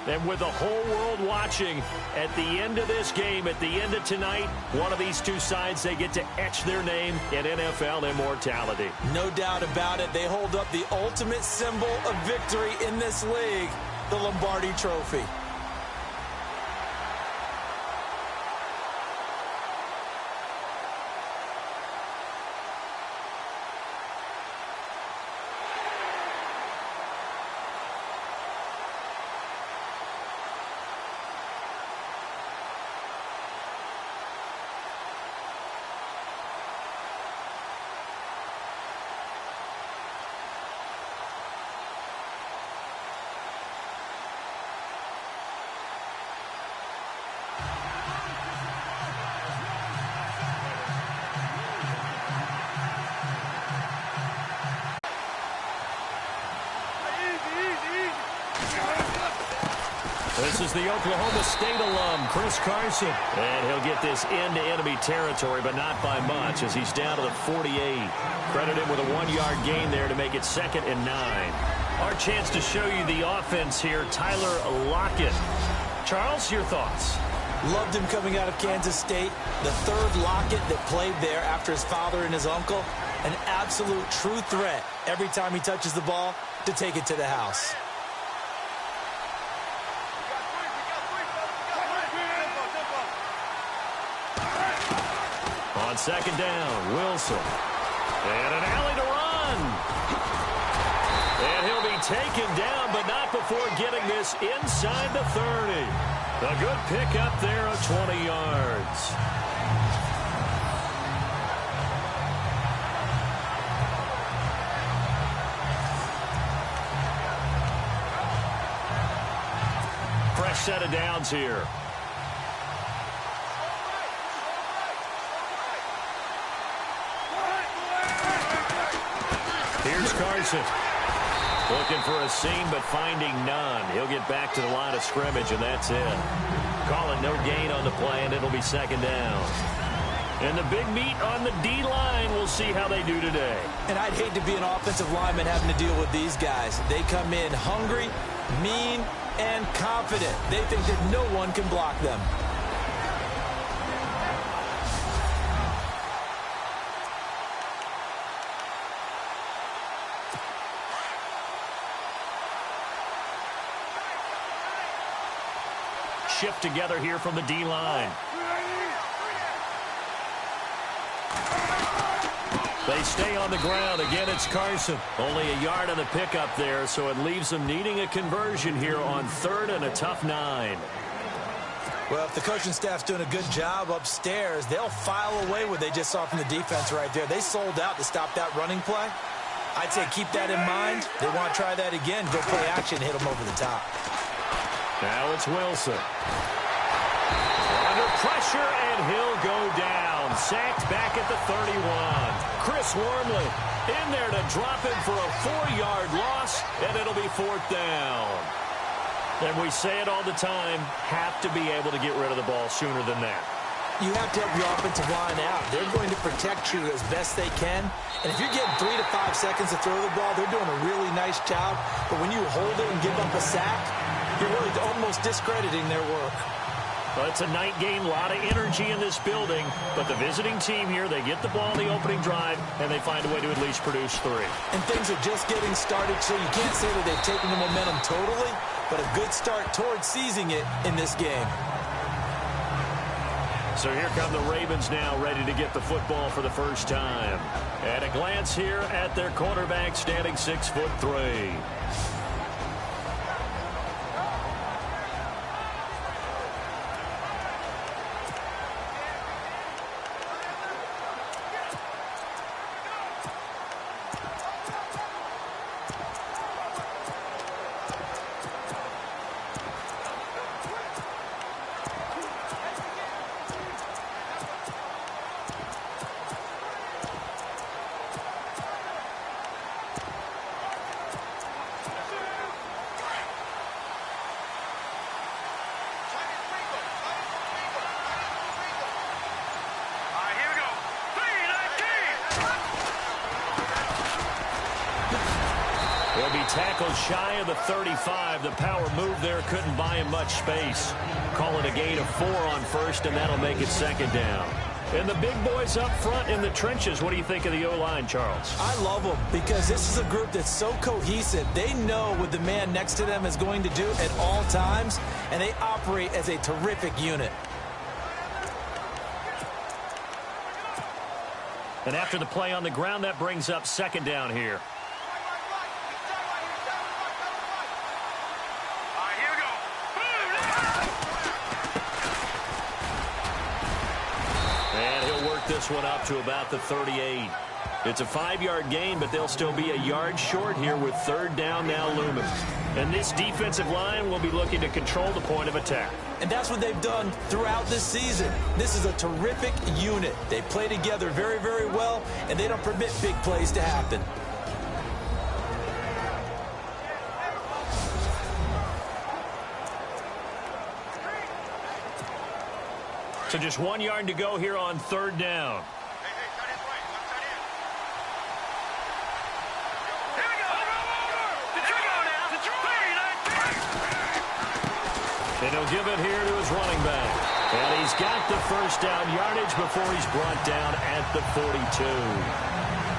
And with the whole world watching, at the end of this game, at the end of tonight, one of these two sides, they get to etch their name in NFL immortality. No doubt about it. They hold up the ultimate symbol of victory in this league, the Lombardi Trophy. This is the Oklahoma State alum, Chris Carson. And he'll get this into enemy territory, but not by much, as he's down to the 48. Credit him with a 1-yard gain there to make it 2nd and 9. Our chance to show you the offense here, Tyler Lockett. Charles, your thoughts? Loved him coming out of Kansas State. The third Lockett that played there after his father and his uncle. An absolute true threat every time he touches the ball to take it to the house. On 2nd down, Wilson. And an alley to run. And he'll be taken down, but not before getting this inside the 30. A good pickup there of 20 yards. Fresh set of downs here. Here's Carson. Looking for a seam, but finding none. He'll get back to the line of scrimmage, and that's it. Call it no gain on the play, and it'll be 2nd down. And the big meat on the D-line, we'll see how they do today. And I'd hate to be an offensive lineman having to deal with these guys. They come in hungry, mean, and confident. They think that no one can block them. Shift together here from the D-line. They stay on the ground. Again, it's Carson. Only a yard on the pickup there, so it leaves them needing a conversion here on 3rd and a tough 9. Well, if the coaching staff's doing a good job upstairs, they'll file away what they just saw from the defense right there. They sold out to stop that running play. I'd say keep that in mind. They want to try that again. Go play action, hit them over the top. Now it's Wilson. Under pressure, and he'll go down. Sacked back at the 31. Chris Wormley in there to drop him for a 4-yard loss, and it'll be 4th down. And we say it all the time, have to be able to get rid of the ball sooner than that. You have to help your offensive line out. They're going to protect you as best they can. And if you're getting 3 to 5 seconds to throw the ball, they're doing a really nice job. But when you hold it and give up a sack, you're really almost discrediting their work. Well, it's a night game, a lot of energy in this building. But the visiting team here, they get the ball in the opening drive, and they find a way to at least produce 3. And things are just getting started, so you can't say that they've taken the momentum totally, but a good start towards seizing it in this game. So here come the Ravens now, ready to get the football for the first time. At a glance here at their quarterback, standing 6'3". tackle shy of the 35. The power move there couldn't buy him much space. Call it a gain of 4 on first, and that'll make it second down. And the big boys up front in the trenches, what do you think of the O-line, Charles? I love them because this is a group that's so cohesive. They know what the man next to them is going to do at all times, and they operate as a terrific unit. And after the play on the ground, that brings up second down here. And he'll work this one up to about the 38. It's a 5-yard gain, but they'll still be a yard short here with third down now looming. And this defensive line will be looking to control the point of attack. And that's what they've done throughout this season. This is a terrific unit. They play together very, very well, and they don't permit big plays to happen. So just 1 yard to go here on third down. And he'll give it here to his running back. And he's got the first down yardage before he's brought down at the 42.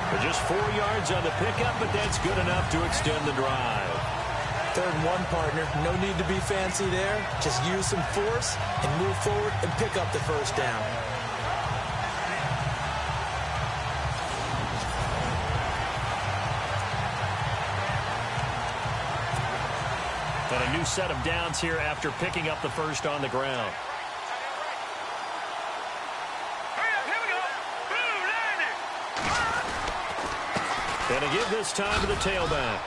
But just 4 yards on the pickup, but that's good enough to extend the drive. 3rd and 1, partner. No need to be fancy there. Just use some force and move forward and pick up the first down. And a new set of downs here after picking up the first on the ground. And a give this time to the tailback.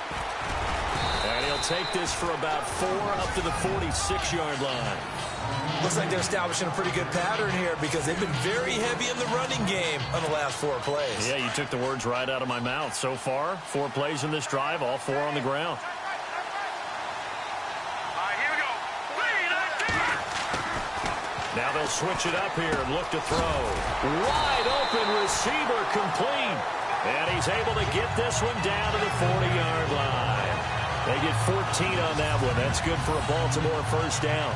And he'll take this for about 4 up to the 46-yard line. Looks like they're establishing a pretty good pattern here because they've been very heavy in the running game on the last 4 plays. Yeah, you took the words right out of my mouth. So far, 4 plays in this drive, all 4 on the ground. Now they'll switch it up here and look to throw. Wide open receiver complete. And he's able to get this one down to the 40-yard line. They get 14 on that one. That's good for a Baltimore first down.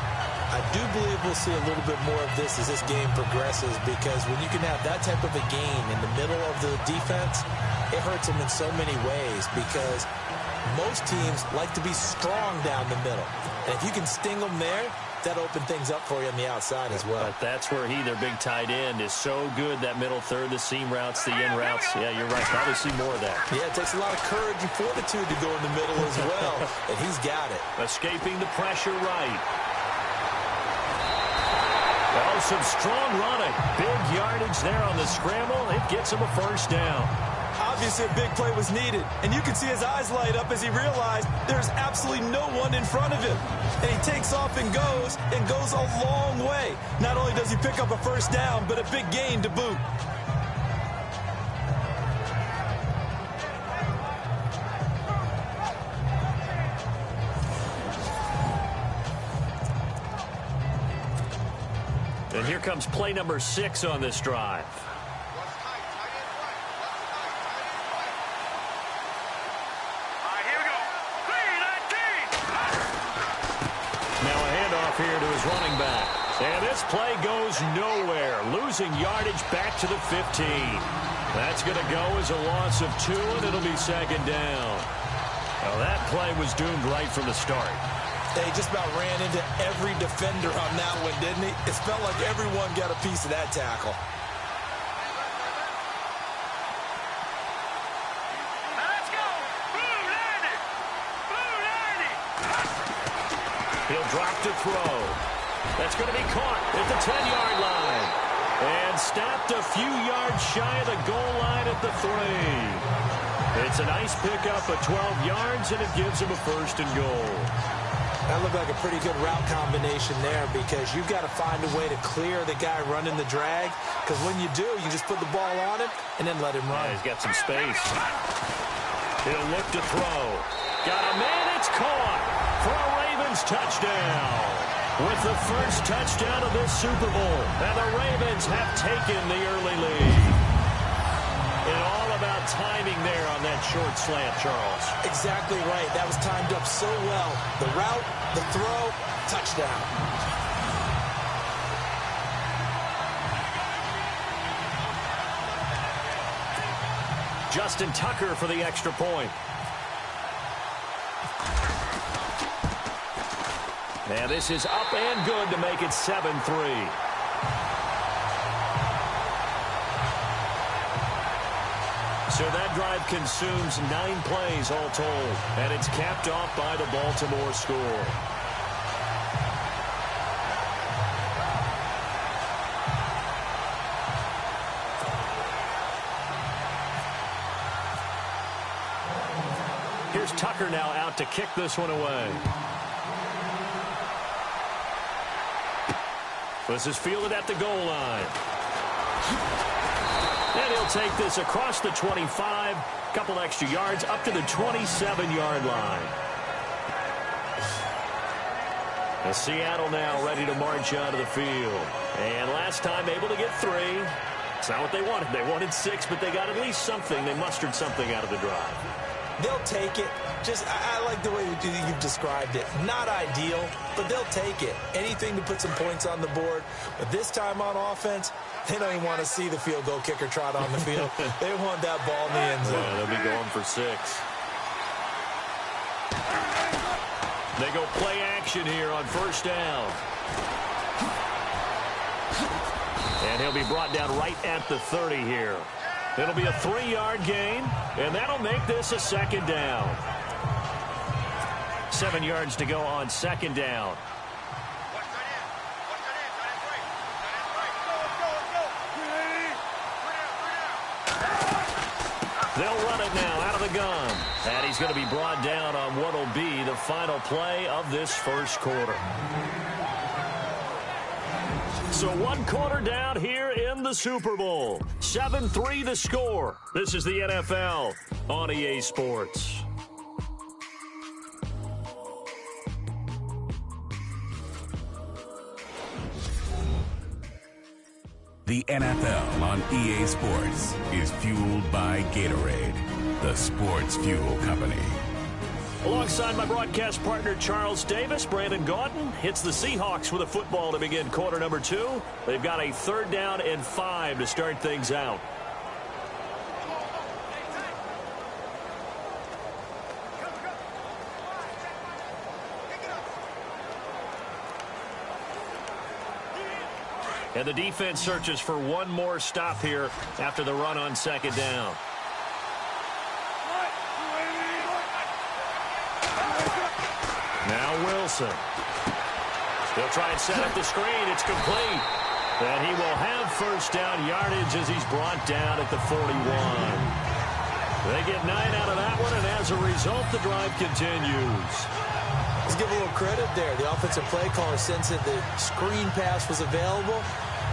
I do believe we'll see a little bit more of this as this game progresses because when you can have that type of a gain in the middle of the defense, it hurts them in so many ways because most teams like to be strong down the middle. And if you can sting them there, that open things up for you on the outside as well. But that's where their big tight end, is so good, that middle third, the seam routes, the in routes. Yeah, you're right. Probably see more of that. Yeah, it takes a lot of courage and fortitude to go in the middle as well, and he's got it. Escaping the pressure right. Oh, some strong running. Big yardage there on the scramble. It gets him a first down. Obviously, a big play was needed, and you can see his eyes light up as he realized there's absolutely no one in front of him. And he takes off and goes a long way. Not only does he pick up a first down, but a big gain to boot. And here comes play number 6 on this drive. Here to his running back. And this play goes nowhere. Losing yardage back to the 15. That's going to go as a loss of 2, and it'll be second down. Well, that play was doomed right from the start. They just about ran into every defender on that one, didn't he? It felt like everyone got a piece of that tackle. He'll drop to throw. That's going to be caught at the 10-yard line. And stopped a few yards shy of the goal line at the 3. It's a nice pickup of 12 yards, and it gives him a first and goal. That looked like a pretty good route combination there because you've got to find a way to clear the guy running the drag. Because when you do, you just put the ball on him and then let him run. Yeah, he's got some space. He'll look to throw. Got a man, it's caught for a Ravens touchdown. With the first touchdown of this Super Bowl. And the Ravens have taken the early lead. And all of about timing there on that short slant, Charles? Exactly right. That was timed up so well. The route, the throw, touchdown. Justin Tucker for the extra point. And this is up and good to make it 7-3. So that drive consumes 9 plays all told, and it's capped off by the Baltimore score. Here's Tucker now out to kick this one away. This is fielded at the goal line. And he'll take this across the 25, couple extra yards, up to the 27-yard line. And Seattle now ready to march out of the field. And last time able to get 3. It's not what they wanted. They wanted 6, but they got at least something. They mustered something out of the drive. They'll take it. I like the way you've described it. Not ideal, but they'll take it. Anything to put some points on the board. But this time on offense, they don't even want to see the field goal kicker trot on the field. They want that ball in the end zone. Yeah, they'll be going for 6. They go play action here on first down. And he'll be brought down right at the 30 here. It'll be a 3-yard gain, and that'll make this a second down. 7 yards to go on second down. They'll run it now out of the gun. And he's going to be brought down on what will be the final play of this first quarter. So 1 quarter down here in the Super Bowl. 7-3 the score. This is the NFL on EA Sports. The NFL on EA Sports is fueled by Gatorade, the sports fuel company. Alongside my broadcast partner, Charles Davis, Brandon Gaudin hits the Seahawks with a football to begin quarter number 2. They've got a 3rd down and 5 to start things out. And the defense searches for one more stop here after the run on second down. Now Wilson. He'll try and set up the screen. It's complete. And he will have first down yardage as he's brought down at the 41. They get 9 out of that one, and as a result, the drive continues. Let's give a little credit there. The offensive play caller sensed that the screen pass was available.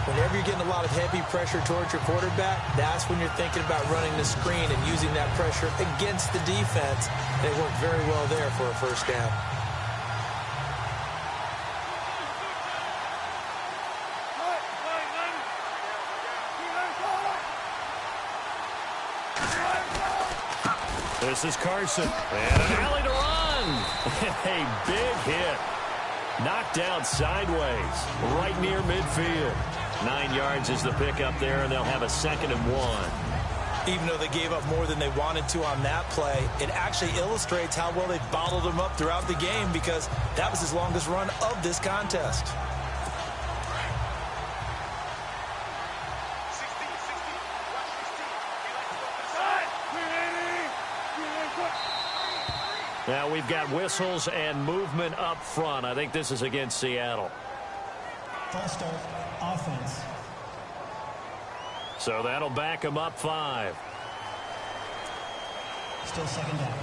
Whenever you're getting a lot of heavy pressure towards your quarterback, that's when you're thinking about running the screen and using that pressure against the defense. And it worked very well there for a first down. This is Carson. And an alley to run. A big hit. Knocked out sideways. Right near midfield. 9 yards is the pickup there, and they'll have a 2nd and 1. Even though they gave up more than they wanted to on that play, it actually illustrates how well they bottled him up throughout the game because that was his longest run of this contest. Now we've got whistles and movement up front. I think this is against Seattle. False start, offense. So that'll back them up 5. Still 2nd down.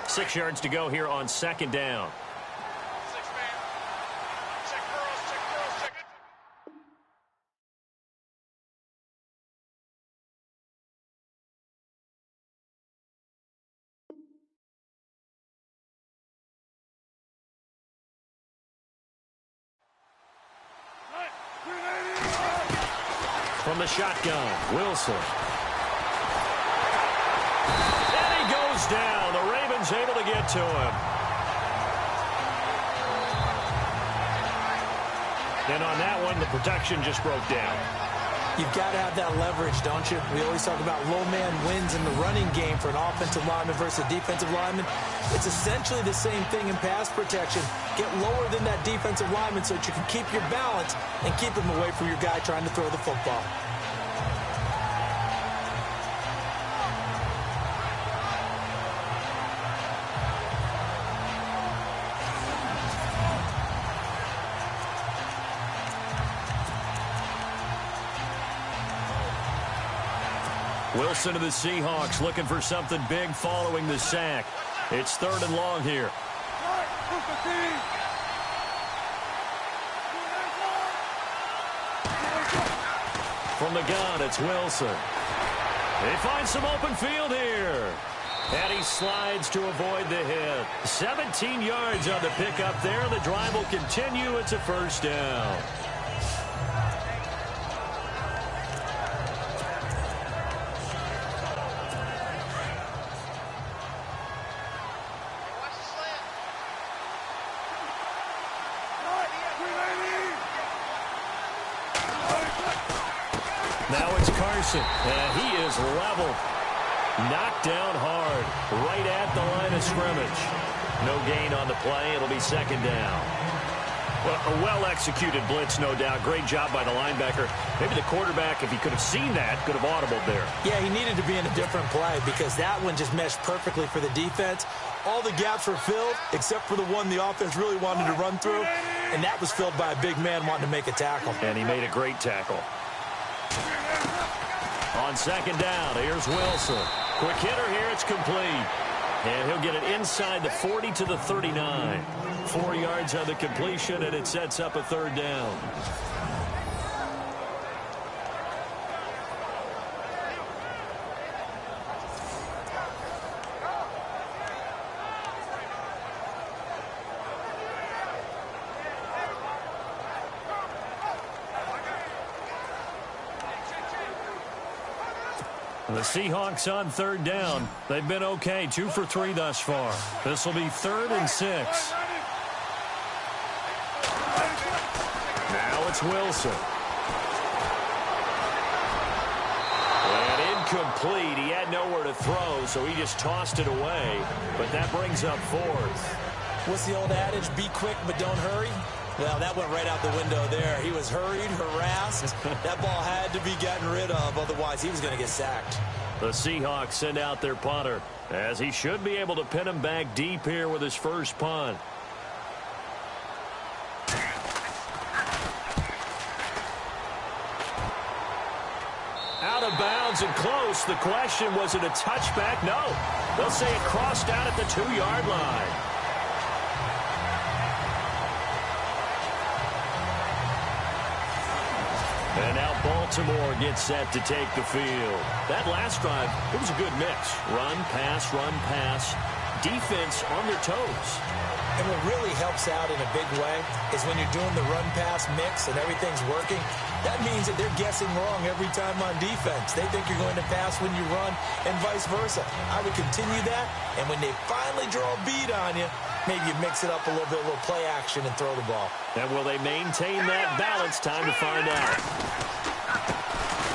Six yards to go here on second down. from the shotgun. Wilson. And he goes down. The Ravens able to get to him. And on that one, the protection just broke down. You've got to have that leverage, don't you? We always talk about low man wins in the running game for an offensive lineman versus a defensive lineman. It's essentially the same thing in pass protection. Get lower than that defensive lineman so that you can keep your balance and keep him away from your guy trying to throw the football. Wilson to the Seahawks looking for something big following the sack. It's 3rd and long here. From the gun, it's Wilson. They find some open field here. And he slides to avoid the hit. 17 yards on the pickup there. The drive will continue. It's a 1st down. Now it's Carson, and he is level. Knocked down hard, right at the line of scrimmage. No gain on the play. It'll be 2nd down. Well, a well-executed blitz, no doubt. Great job by the linebacker. Maybe the quarterback, if he could have seen that, could have audibled there. Yeah, he needed to be in a different play because that one just meshed perfectly for the defense. All the gaps were filled except for the one the offense really wanted to run through, and that was filled by a big man wanting to make a tackle. And he made a great tackle. On 2nd down, here's Wilson. Quick hitter here, it's complete. And he'll get it inside the 40 to the 39. 4 yards on the completion, and it sets up a 3rd down. The Seahawks on 3rd down. They've been okay, 2 for 3 thus far. This will be 3rd and 6. Now it's Wilson. And incomplete. He had nowhere to throw, so he just tossed it away. But that brings up 4th. What's the old adage? Be quick, but don't hurry. Well, that went right out the window there. He was hurried, harassed. That ball had to be gotten rid of, otherwise he was going to get sacked. The Seahawks send out their punter, as he should be able to pin him back deep here with his first punt. Out of bounds and close. The question, was it a touchback? No. They'll say it crossed out at the 2-yard line. And now Baltimore gets set to take the field. That last drive, it was a good mix. Run, pass, defense on their toes. And what really helps out in a big way is when you're doing the run-pass mix and everything's working, that means that they're guessing wrong every time on defense. They think you're going to pass when you run and vice versa. I would continue that, and when they finally draw a bead on you, maybe you mix it up a little bit, a little play action, and throw the ball. And will they maintain that balance? Time to find out.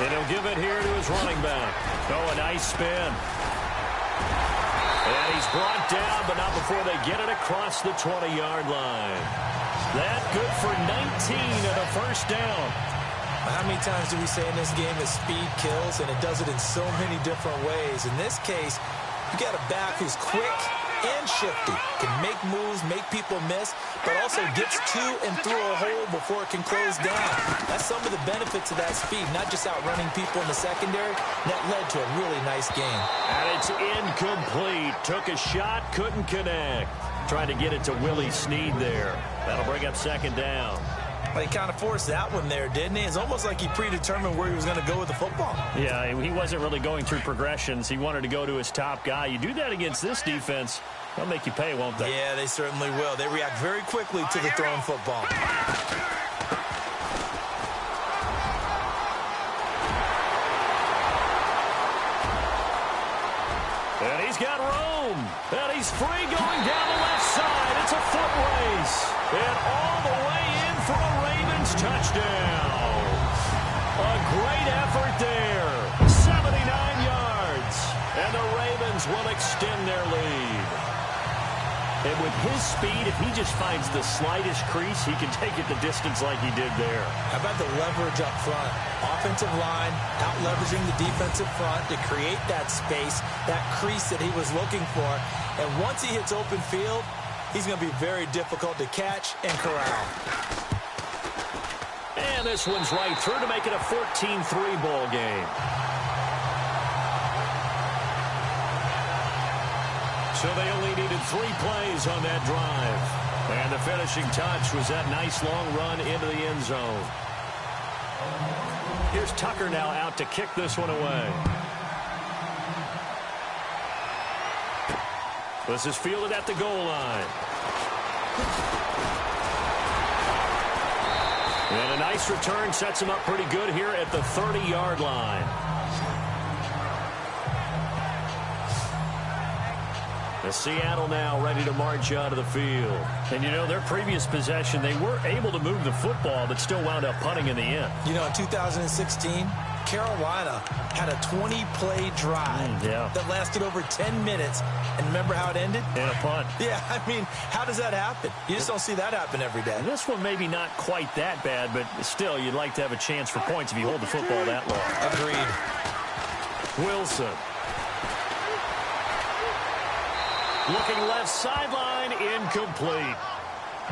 And he'll give it here to his running back. Oh, a nice spin. And he's brought down, but not before they get it across the 20-yard line. That good for 19 and a 1st down. How many times do we say in this game that speed kills, and it does it in so many different ways? In this case, you got a back who's quick and shifty, can make moves, make people miss, but also gets to and through a hole before it can close down. That's some of the benefits of that speed, not just outrunning people in the secondary. That led to a really nice game. And it's incomplete. Took a shot, couldn't connect. Trying to get it to Willie Snead there. That'll bring up 2nd down. Well, he kind of forced that one there, didn't he? It's almost like he predetermined where he was going to go with the football. Yeah, he wasn't really going through progressions. He wanted to go to his top guy. You do that against this defense, they'll make you pay, won't they? Yeah, they certainly will. They react very quickly to the thrown football. And he's got room. And he's free going down the left side. It's a foot race. And all the way in for a Ravens touchdown. A great effort there. 79 yards. And the Ravens will extend their lead. And with his speed, if he just finds the slightest crease, he can take it the distance like he did there. How about the leverage up front? Offensive line out-leveraging the defensive front to create that space, that crease that he was looking for. And once he hits open field, he's going to be very difficult to catch and corral. And this one's right through to make it a 14-3 ball game. So they only needed 3 plays on that drive. And the finishing touch was that nice long run into the end zone. Here's Tucker now out to kick this one away. This is fielded at the goal line. And a nice return sets him up pretty good here at the 30-yard line. Seattle now ready to march out of the field. And, you know, their previous possession, they were able to move the football, but still wound up punting in the end. You know, in 2016, Carolina had a 20-play drive that lasted over 10 minutes. And remember how it ended? And a punt. Yeah, I mean, how does that happen? You just don't see that happen every day. And this one maybe not quite that bad, but still, you'd like to have a chance for points if you hold the football that long. Agreed. Wilson. Looking left sideline, incomplete.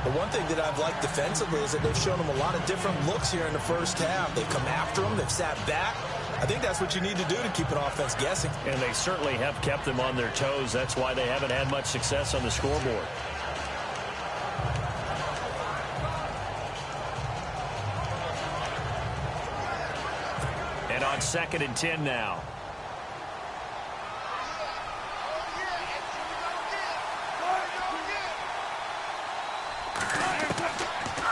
The one thing that I've liked defensively is that they've shown them a lot of different looks here in the first half. They've come after them. They've sat back. I think that's what you need to do to keep an offense guessing. And they certainly have kept them on their toes. That's why they haven't had much success on the scoreboard. And on 2nd and 10 now.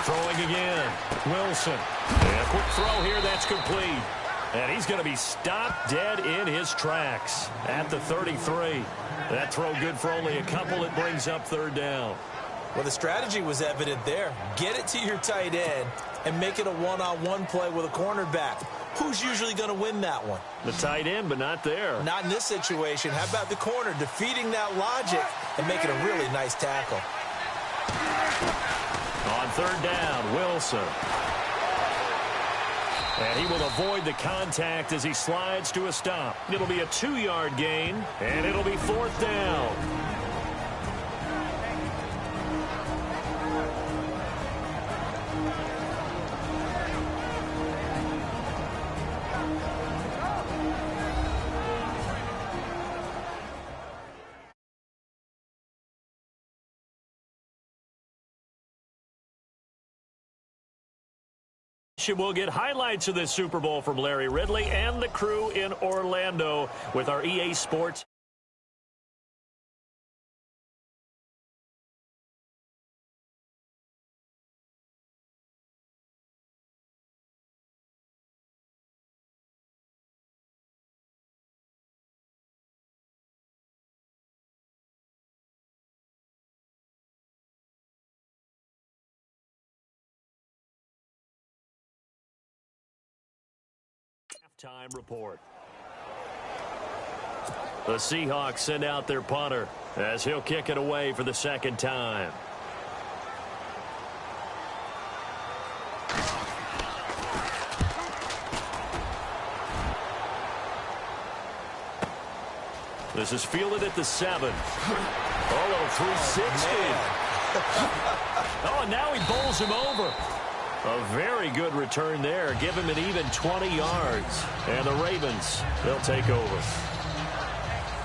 Throwing again. Wilson. And a quick throw here. That's complete. And he's going to be stopped dead in his tracks at the 33. That throw good for only a couple. It brings up 3rd down. Well, the strategy was evident there. Get it to your tight end and make it a one-on-one play with a cornerback. Who's usually going to win that one? The tight end, but not there. Not in this situation. How about the corner defeating that logic and making a really nice tackle? On 3rd down, Wilson. And he will avoid the contact as he slides to a stop. It'll be a 2-yard gain, and it'll be 4th down. We'll get highlights of this Super Bowl from Larry Ridley and the crew in Orlando with our EA Sports. Time report. The Seahawks send out their punter as he'll kick it away for the 2nd time. This is fielded at the 7. Oh, little 360. Oh, and now he bowls him over. A very good return there. Give him an even 20 yards. And the Ravens, they'll take over.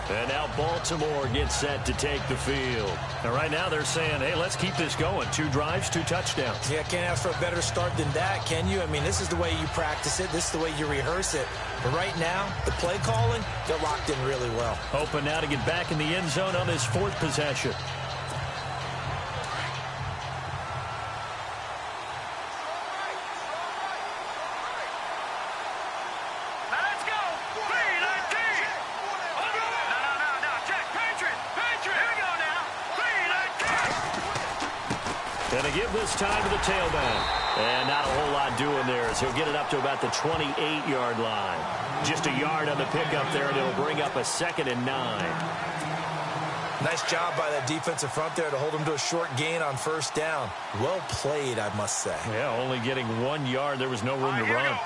And now Baltimore gets set to take the field. And right now they're saying, hey, let's keep this going. 2 drives, 2 touchdowns. Yeah, can't ask for a better start than that, can you? I mean, this is the way you practice it. This is the way you rehearse it. But right now, the play calling, they're locked in really well. Hoping now to get back in the end zone on this 4th possession. And they give this time to the tailback. And not a whole lot doing there as he'll get it up to about the 28-yard line. Just a yard on the pickup there, and it'll bring up a 2nd and 9. Nice job by that defensive front there to hold him to a short gain on 1st down. Well played, I must say. Yeah, only getting 1 yard. There was no room to run.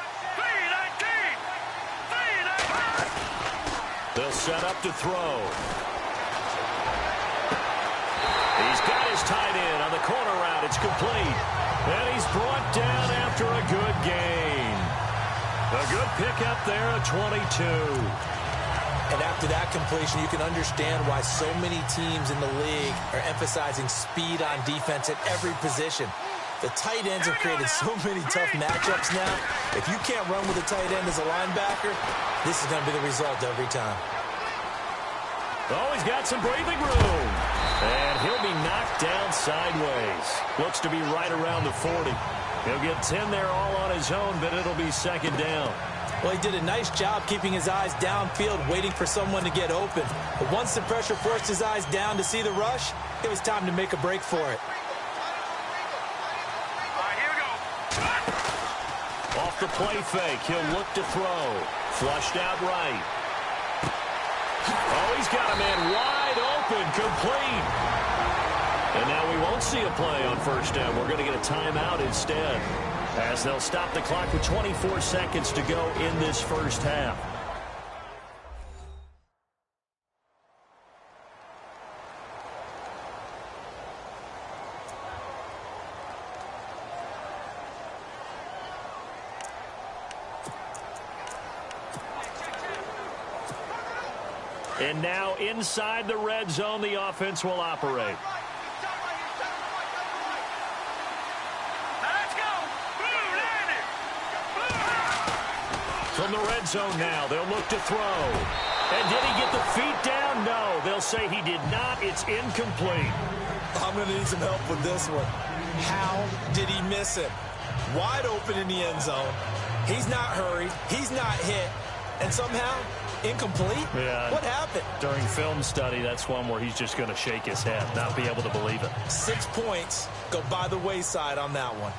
They'll set up to throw. He's got his tight end on the corner route. It's complete. And he's brought down after a good gain. A good pickup there at 22. And after that completion, you can understand why so many teams in the league are emphasizing speed on defense at every position. The tight ends have created so many tough matchups now. If you can't run with a tight end as a linebacker, this is going to be the result every time. Oh, he's got some breathing room. And he'll be knocked down sideways. Looks to be right around the 40. He'll get 10 there all on his own, but it'll be 2nd down. Well, he did a nice job keeping his eyes downfield, waiting for someone to get open. But once the pressure forced his eyes down to see the rush, it was time to make a break for it. Off the play fake, he'll look to throw. Flushed out right. Oh, he's got a man wide open, complete. And now we won't see a play on 1st down. We're going to get a timeout instead, as they'll stop the clock with 24 seconds to go in this 1st half. And now inside the red zone, the offense will operate. From the red zone now, they'll look to throw. And did he get the feet down? No, they'll say he did not. It's incomplete. I'm going to need some help with this one. How did he miss it? Wide open in the end zone. He's not hurried. He's not hit. And somehow, incomplete? Yeah. What happened? During film study, that's one where he's just going to shake his head, not be able to believe it. 6 points go by the wayside on that one.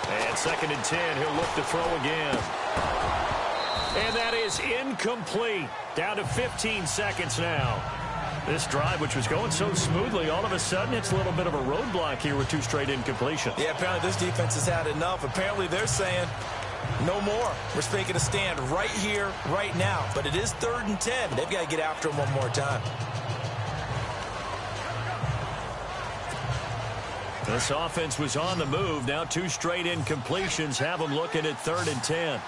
And 2nd and 10, he'll look to throw again. And that is incomplete. Down to 15 seconds now. This drive, which was going so smoothly, all of a sudden it's a little bit of a roadblock here with 2 straight incompletions. Yeah, apparently this defense has had enough. Apparently they're saying, no more. We're making a stand right here, right now. But it is 3rd and 10. They've got to get after him one more time. This offense was on the move. Now 2 straight incompletions have them looking at 3rd and 10.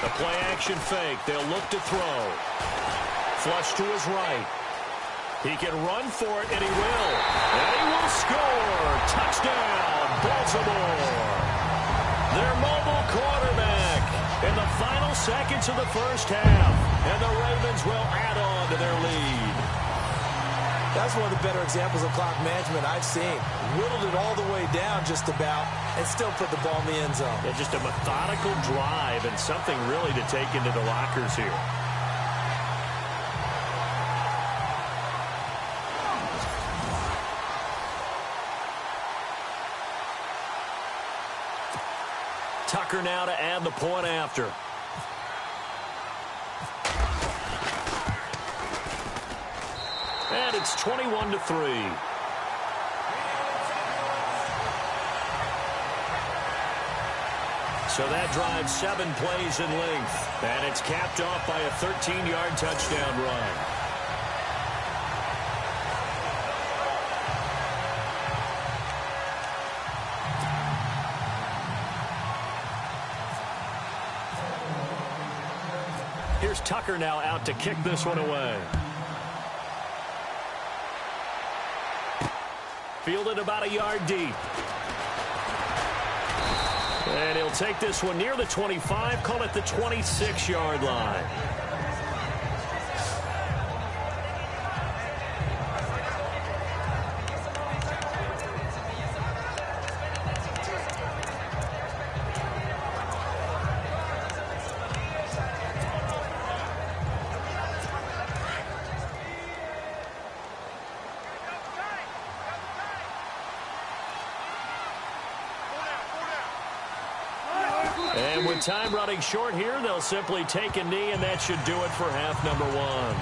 The play action fake. They'll look to throw. Flush to his right. He can run for it, and he will. And he will score. Touchdown, Baltimore. Their mobile quarterback in the final seconds of the 1st half. And the Ravens will add on to their lead. That's one of the better examples of clock management I've seen. Whittled it all the way down just about and still put the ball in the end zone. Yeah, just a methodical drive and something really to take into the lockers here. Tucker now to add the point after. And it's 21-3. So that drives 7 plays in length. And it's capped off by a 13-yard touchdown run. Here's Tucker now out to kick this one away. Fielded about a yard deep. And he'll take this one near the 25, call it the 26-yard line. time running short here. They'll simply take a knee, and that should do it for half number one.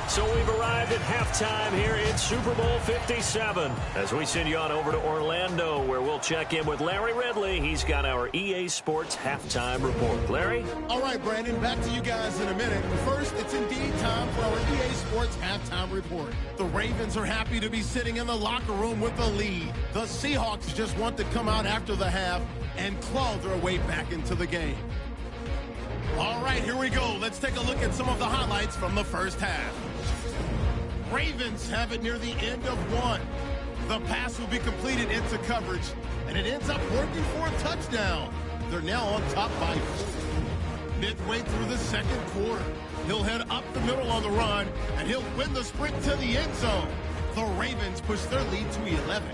So we've arrived at halftime here in Super Bowl 57 as we send you on over to Orlando, where we'll check in with Larry Ridley. He's got our EA Sports halftime report. Larry? All right, Brandon, back to you guys in a minute. But first, it's indeed time for our EA Sports halftime report. The Ravens are happy to be sitting in the locker room with the lead. The Seahawks just want to come out after the half and claw their way back into the game. All right, here we go. Let's take a look at some of the highlights from the first half. Ravens have it near the end of one. The pass will be completed into coverage, and it ends up working for a touchdown. They're now on top by 4. Midway through the second quarter, he'll head up the middle on the run, and he'll win the sprint to the end zone. The Ravens push their lead to 11.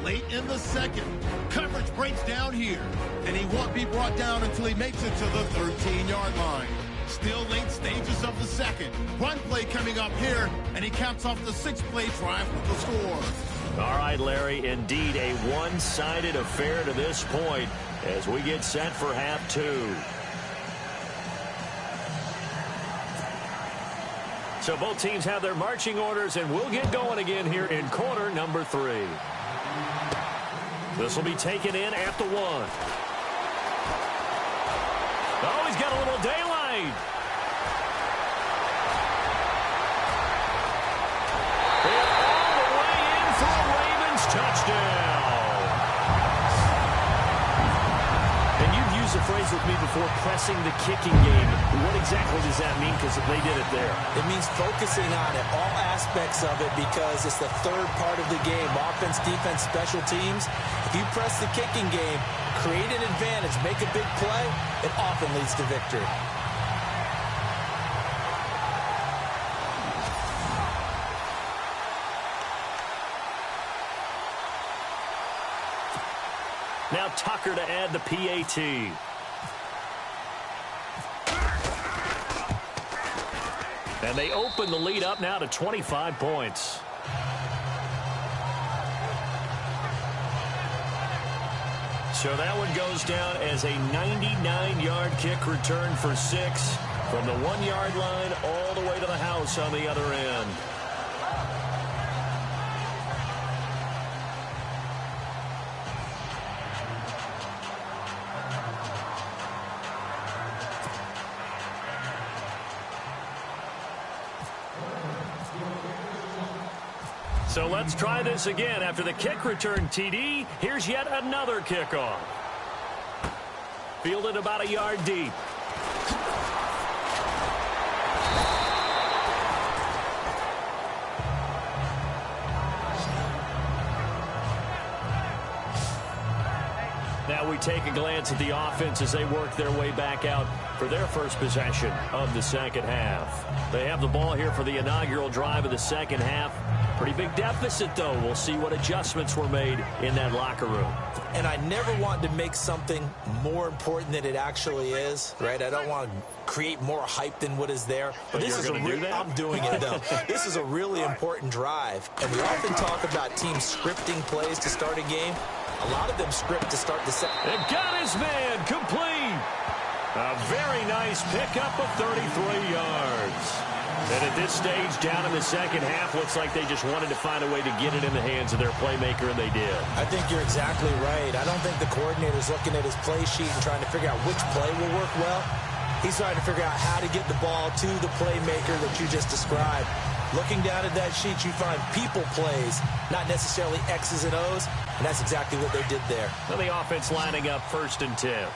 Late in the second, coverage breaks down here, and he won't be brought down until he makes it to the 13-yard line. Still late stages of the second. Run play coming up here, and he caps off the 6-play drive with the score. All right, Larry, indeed a one-sided affair to this point as we get set for half two. So both teams have their marching orders, and we'll get going again here in quarter number 3. This will be taken in at the 1. Oh, he's got a little daylight. And all the way in for a Ravens touchdown. And you've used the phrase with me before, pressing the kicking game. What exactly does that mean? Because they did it there. It means focusing on it, all aspects of it, because it's the third part of the game. Offense, defense, special teams. If you press the kicking game, create an advantage, make a big play, it often leads to victory. Now Tucker to add the PAT. And they open the lead up now to 25 points. So that one goes down as a 99-yard kick return for 6 from the 1-yard line all the way to the house on the other end. So let's try this again. After the kick return TD, here's yet another kickoff. Fielded about a yard deep. Now we take a glance at the offense as they work their way back out for their first possession of the second half. They have the ball here for the inaugural drive of the second half. Pretty big deficit, though. We'll see what adjustments were made in that locker room. And I never want to make something more important than it actually is, right? I don't want to create more hype than what is there. But this is I'm doing it, though. This is a really important drive. And we often talk about teams scripting plays to start a game. A lot of them script to start the second. And got his man complete. A very nice pickup of 33 yards. And at this stage, down in the second half, looks like they just wanted to find a way to get it in the hands of their playmaker, and they did. I think you're exactly right. I don't think the coordinator's looking at his play sheet and trying to figure out which play will work well. He's trying to figure out how to get the ball to the playmaker that you just described. Looking down at that sheet, you find people plays, not necessarily X's and O's, and that's exactly what they did there. And the offense lining up 1st and 10.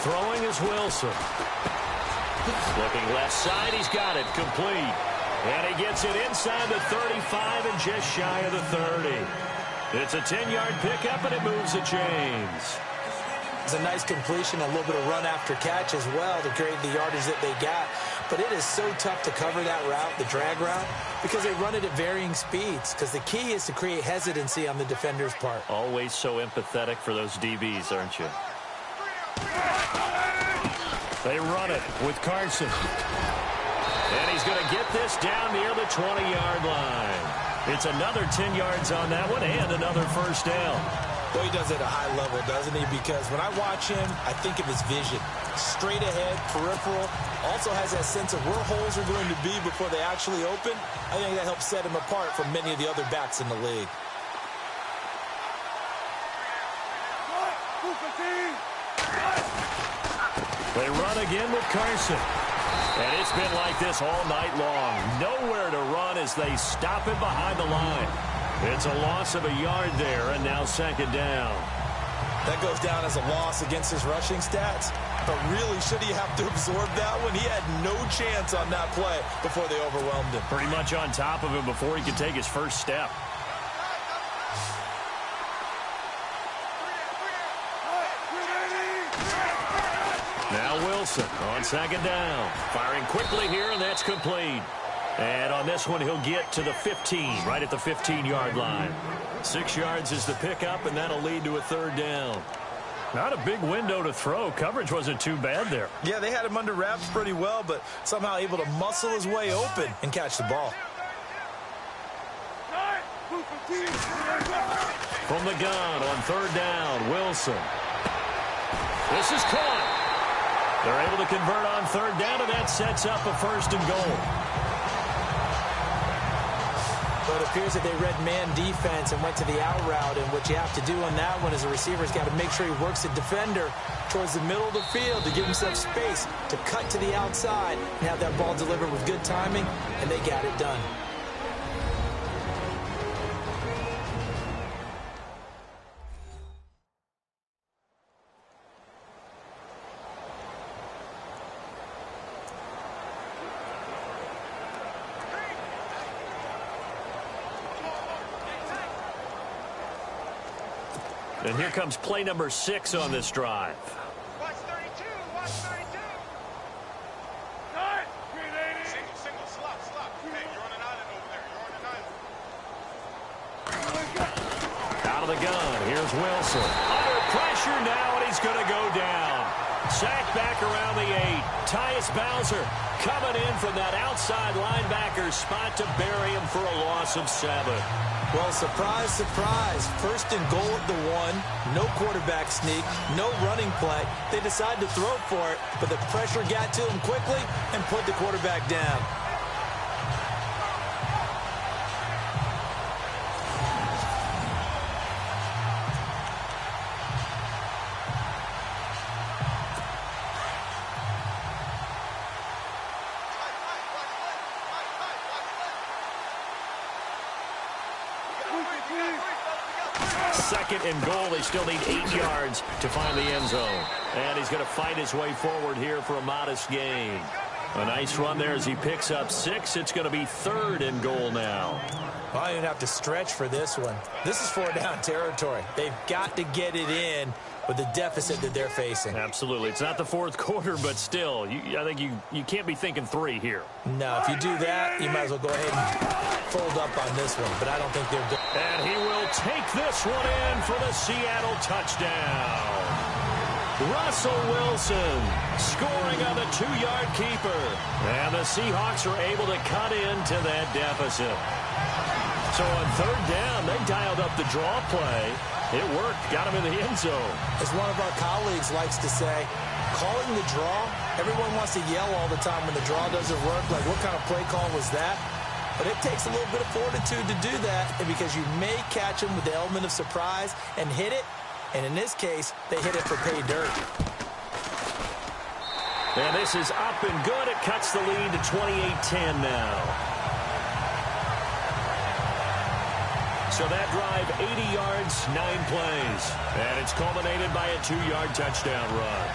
Throwing is Wilson. Looking left side, he's got it complete. And he gets it inside the 35 and just shy of the 30. It's a 10-yard pickup, and it moves the chains. It's a nice completion, a little bit of run after catch as well to create the yardage that they got. But it is so tough to cover that route, the drag route, because they run it at varying speeds. Because the key is to create hesitancy on the defender's part. Always so empathetic for those DBs, aren't you? They run it with Carson. And he's going to get this down near the 20-yard line. It's another 10 yards on that one and another first down. Well, he does it at a high level, doesn't he? Because when I watch him, I think of his vision. Straight ahead, peripheral. Also has that sense of where holes are going to be before they actually open. I think that helps set him apart from many of the other backs in the league. They run again with Carson. And it's been like this all night long. Nowhere to run as they stop him behind the line. It's a loss of a yard there, and now second down. That goes down as a loss against his rushing stats. But really, should he have to absorb that one? He had no chance on that play before they overwhelmed him. Pretty much on top of him before he could take his first step. Now Wilson on second down. Firing quickly here, and that's complete. And on this one, he'll get to the 15, right at the 15-yard line. 6 yards is the pickup, and that'll lead to a third down. Not a big window to throw. Coverage wasn't too bad there. Yeah, they had him under wraps pretty well, but somehow able to muscle his way open and catch the ball. From the gun on third down, Wilson. This is caught. They're able to convert on third down, and that sets up a first and goal. So it appears that they read man defense and went to the out route, and what you have to do on that one is the receiver's got to make sure he works the defender towards the middle of the field to give himself space to cut to the outside and have that ball delivered with good timing, and they got it done. And here comes play number 6 on this drive. Watch 32, watch 32. Single, slop. Hey, you're on an island over there. You're on an island. Out of the gun, here's Wilson. Under pressure now, and he's going to go down. Sacked back around the 8. Tyus Bowser coming in from that outside linebacker spot to bury him for a loss of 7. Well, surprise, surprise. First and goal at the 1. No quarterback sneak. No running play. They decide to throw for it, but the pressure got to him quickly and put the quarterback down. Second and goal. They still need 8 yards to find the end zone. And he's going to fight his way forward here for a modest gain. A nice run there as he picks up 6. It's going to be third and goal now. Well, I didn't have to stretch for this one. This is 4-down territory. They've got to get it in with the deficit that they're facing. Absolutely. It's not the fourth quarter, but still, I think you can't be thinking 3 here. No, if you do that, you might as well go ahead and fold up on this one, but I don't think they're good. And he will take this one in for the Seattle touchdown. Russell Wilson scoring on the 2-yard keeper. And the Seahawks are able to cut into that deficit. So on third down, they dialed up the draw play. It worked. Got him in the end zone. As one of our colleagues likes to say, calling the draw, everyone wants to yell all the time when the draw doesn't work. Like, what kind of play call was that? But it takes a little bit of fortitude to do that, and because you may catch them with the element of surprise and hit it. And in this case, they hit it for pay dirt. And this is up and good. It cuts the lead to 28-10 now. So that drive, 80 yards, 9 plays. And it's culminated by a 2-yard touchdown run.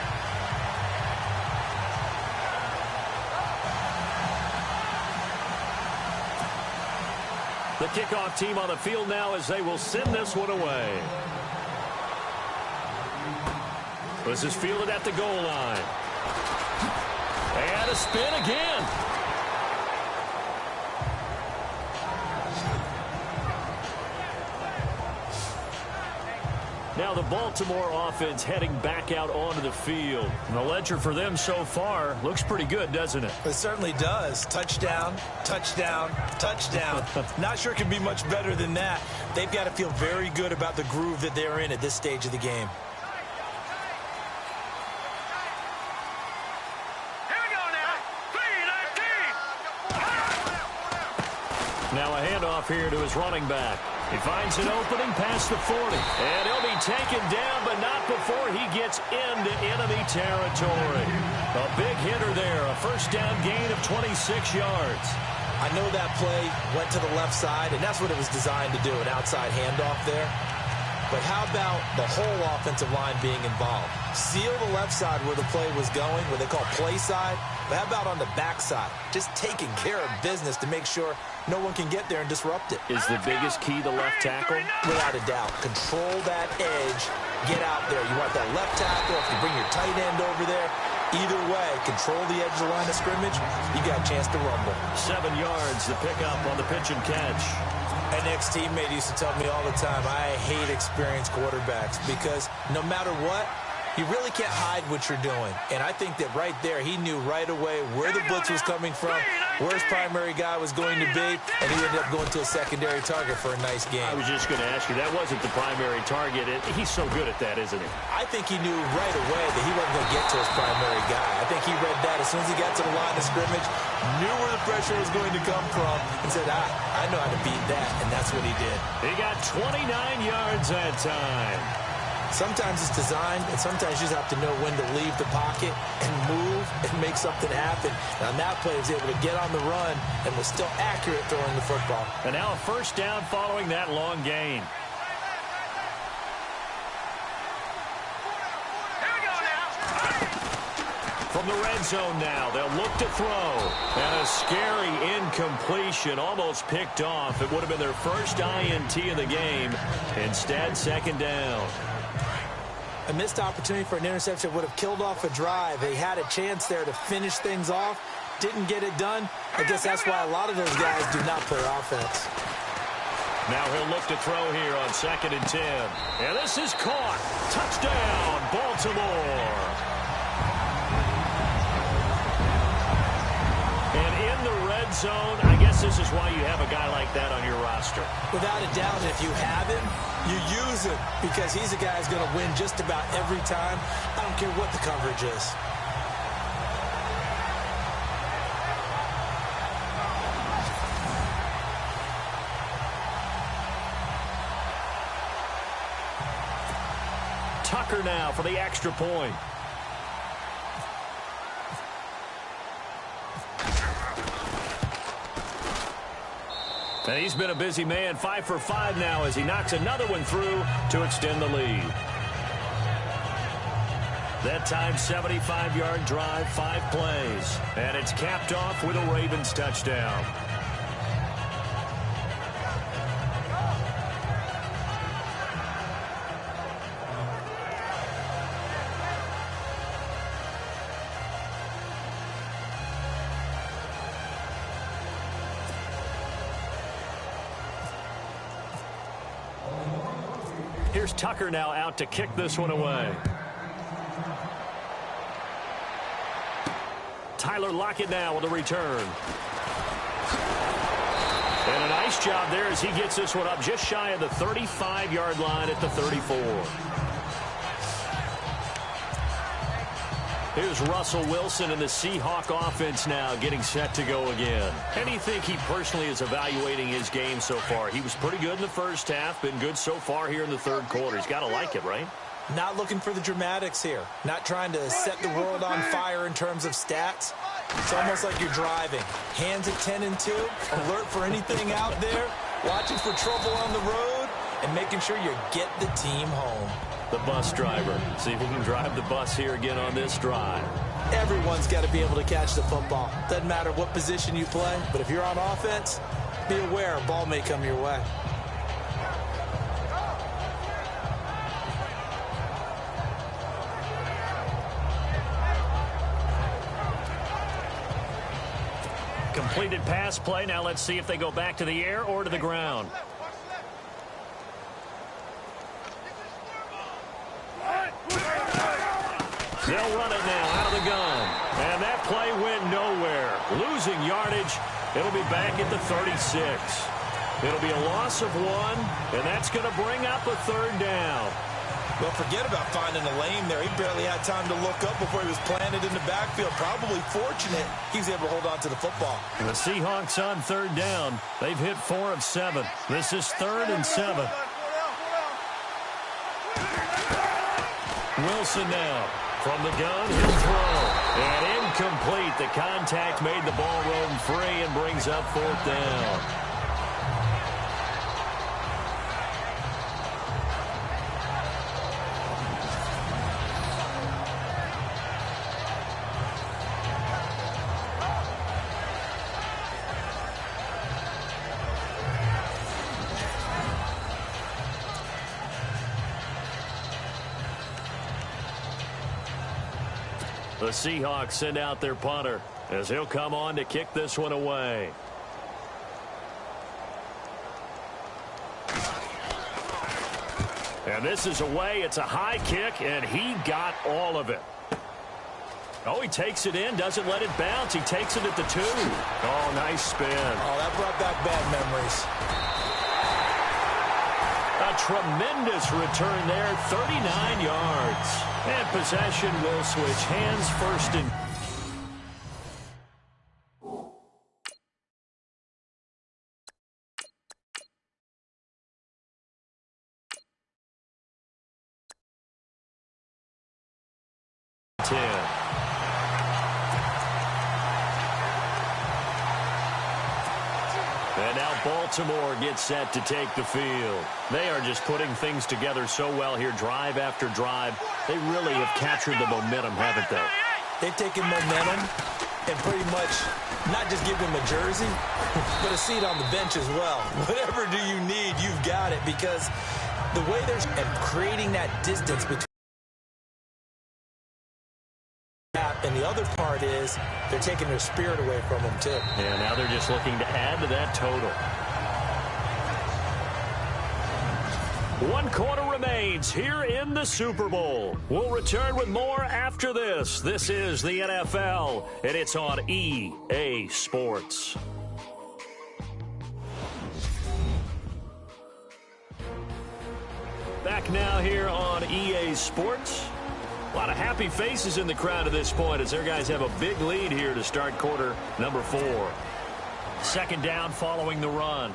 The kickoff team on the field now as they will send this one away. This is fielded at the goal line. And a spin again. Now the Baltimore offense heading back out onto the field. And the ledger for them so far looks pretty good, doesn't it? It certainly does. Touchdown, touchdown, touchdown. Not sure it can be much better than that. They've got to feel very good about the groove that they're in at this stage of the game. Now a handoff here to his running back. He finds an opening past the 40. And he'll be taken down, but not before he gets into enemy territory. A big hitter there. A first down gain of 26 yards. I know that play went to the left side, and that's what it was designed to do, an outside handoff there. But how about the whole offensive line being involved? Seal the left side where the play was going, what they call play side. But how about on the back side? Just taking care of business to make sure no one can get there and disrupt it. Is the biggest key the left tackle? Without a doubt. Control that edge. Get out there. You want that left tackle. If you bring your tight end over there, either way, control the edge of the line of scrimmage, you got a chance to rumble. 7 yards, the pickup on the pitch and catch. An ex-teammate used to tell me all the time, I hate experienced quarterbacks because no matter what, you really can't hide what you're doing. And I think that right there, he knew right away where the blitz was coming from, where his primary guy was going to be, and he ended up going to a secondary target for a nice game. I was just going to ask you, that wasn't the primary target. He's so good at that, isn't he? I think he knew right away that he wasn't going to get to his primary guy. I think he read that as soon as he got to the line of scrimmage, knew where the pressure was going to come from, and said, I know how to beat that, and that's what he did. He got 29 yards that time. Sometimes it's designed, and sometimes you just have to know when to leave the pocket and move and make something happen. And on that play, he was able to get on the run and was still accurate throwing the football. And now a first down following that long gain. From the red zone now, they'll look to throw. And a scary incompletion, almost picked off. It would have been their first INT of the game. Instead, second down. A missed opportunity for an interception would have killed off a drive. They had a chance there to finish things off. Didn't get it done. I guess that's why a lot of those guys do not play offense. Now he'll look to throw here on 2nd and 10. And this is caught. Touchdown, Baltimore. And in the red zone, I guess this is why you have a guy like that on your roster. Without a doubt, if you have him, you use him because he's a guy who's going to win just about every time. I don't care what the coverage is. Tucker now for the extra point. And he's been a busy man, 5 for 5 now as he knocks another one through to extend the lead. That time, 75-yard drive, 5 plays. And it's capped off with a Ravens touchdown. Here's Tucker now out to kick this one away. Tyler Lockett now with a return. And a nice job there as he gets this one up just shy of the 35-yard line at the 34. Here's Russell Wilson and the Seahawk offense now getting set to go again. How do you think he personally is evaluating his game so far? He was pretty good in the first half, been good so far here in the third quarter. He's got to like it, right? Not looking for the dramatics here. Not trying to set the world on fire in terms of stats. It's almost like you're driving. Hands at 10 and 2, alert for anything out there, watching for trouble on the road, and making sure you get the team home. The bus driver. See if he can drive the bus here again on this drive. Everyone's got to be able to catch the football. Doesn't matter what position you play, but if you're on offense, be aware a ball may come your way. Completed pass play. Now let's see if they go back to the air or to the ground. They'll run it now out of the gun. And that play went nowhere. Losing yardage. It'll be back at the 36. It'll be a loss of 1, and that's going to bring up a 3rd down. Well, forget about finding a lane there. He barely had time to look up before he was planted in the backfield. Probably fortunate he was able to hold on to the football. And the Seahawks on 3rd down. They've hit 4 of 7. This is 3rd and 7. Wilson now. From the gun, he'll throw. And incomplete. The contact made the ball roam free and brings up 4th down. The Seahawks send out their punter as he'll come on to kick this one away. And this is away. It's a high kick, and he got all of it. Oh, he takes it in, doesn't let it bounce. He takes it at the 2. Oh, nice spin. Oh, that brought back bad memories. A tremendous return there, 39 yards. And possession will switch hands first and... And now Baltimore gets set to take the field. They are just putting things together so well here, drive after drive. They really have captured the momentum, haven't they? They've taken momentum and pretty much not just give them a jersey, but a seat on the bench as well. Whatever do you need, you've got it, because the way they're creating that distance between and the other part is they're taking their spirit away from them, too. Yeah, now they're just looking to add to that total. 1 quarter remains here in the Super Bowl. We'll return with more after this. This is the NFL, and it's on EA Sports. Back now here on EA Sports. A lot of happy faces in the crowd at this point as their guys have a big lead here to start quarter number 4. 2nd down following the run.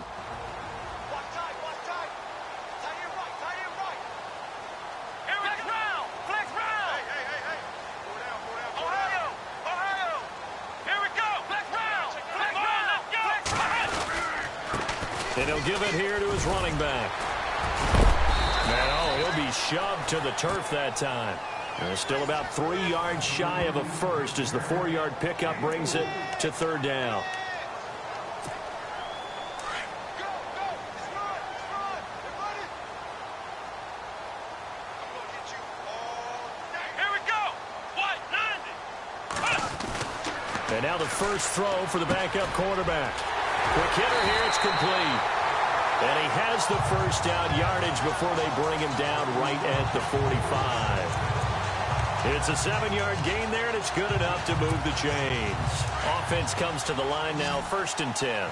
And he'll give it here to his running back. And he'll be shoved to the turf that time. And still about 3 yards shy of a first as the 4-yard pickup brings it to 3rd down. And now the first throw for the backup quarterback. Quick hitter here, it's complete. And he has the first down yardage before they bring him down right at the 45. It's a 7-yard gain there, and it's good enough to move the chains. Offense comes to the line now, 1st and 10.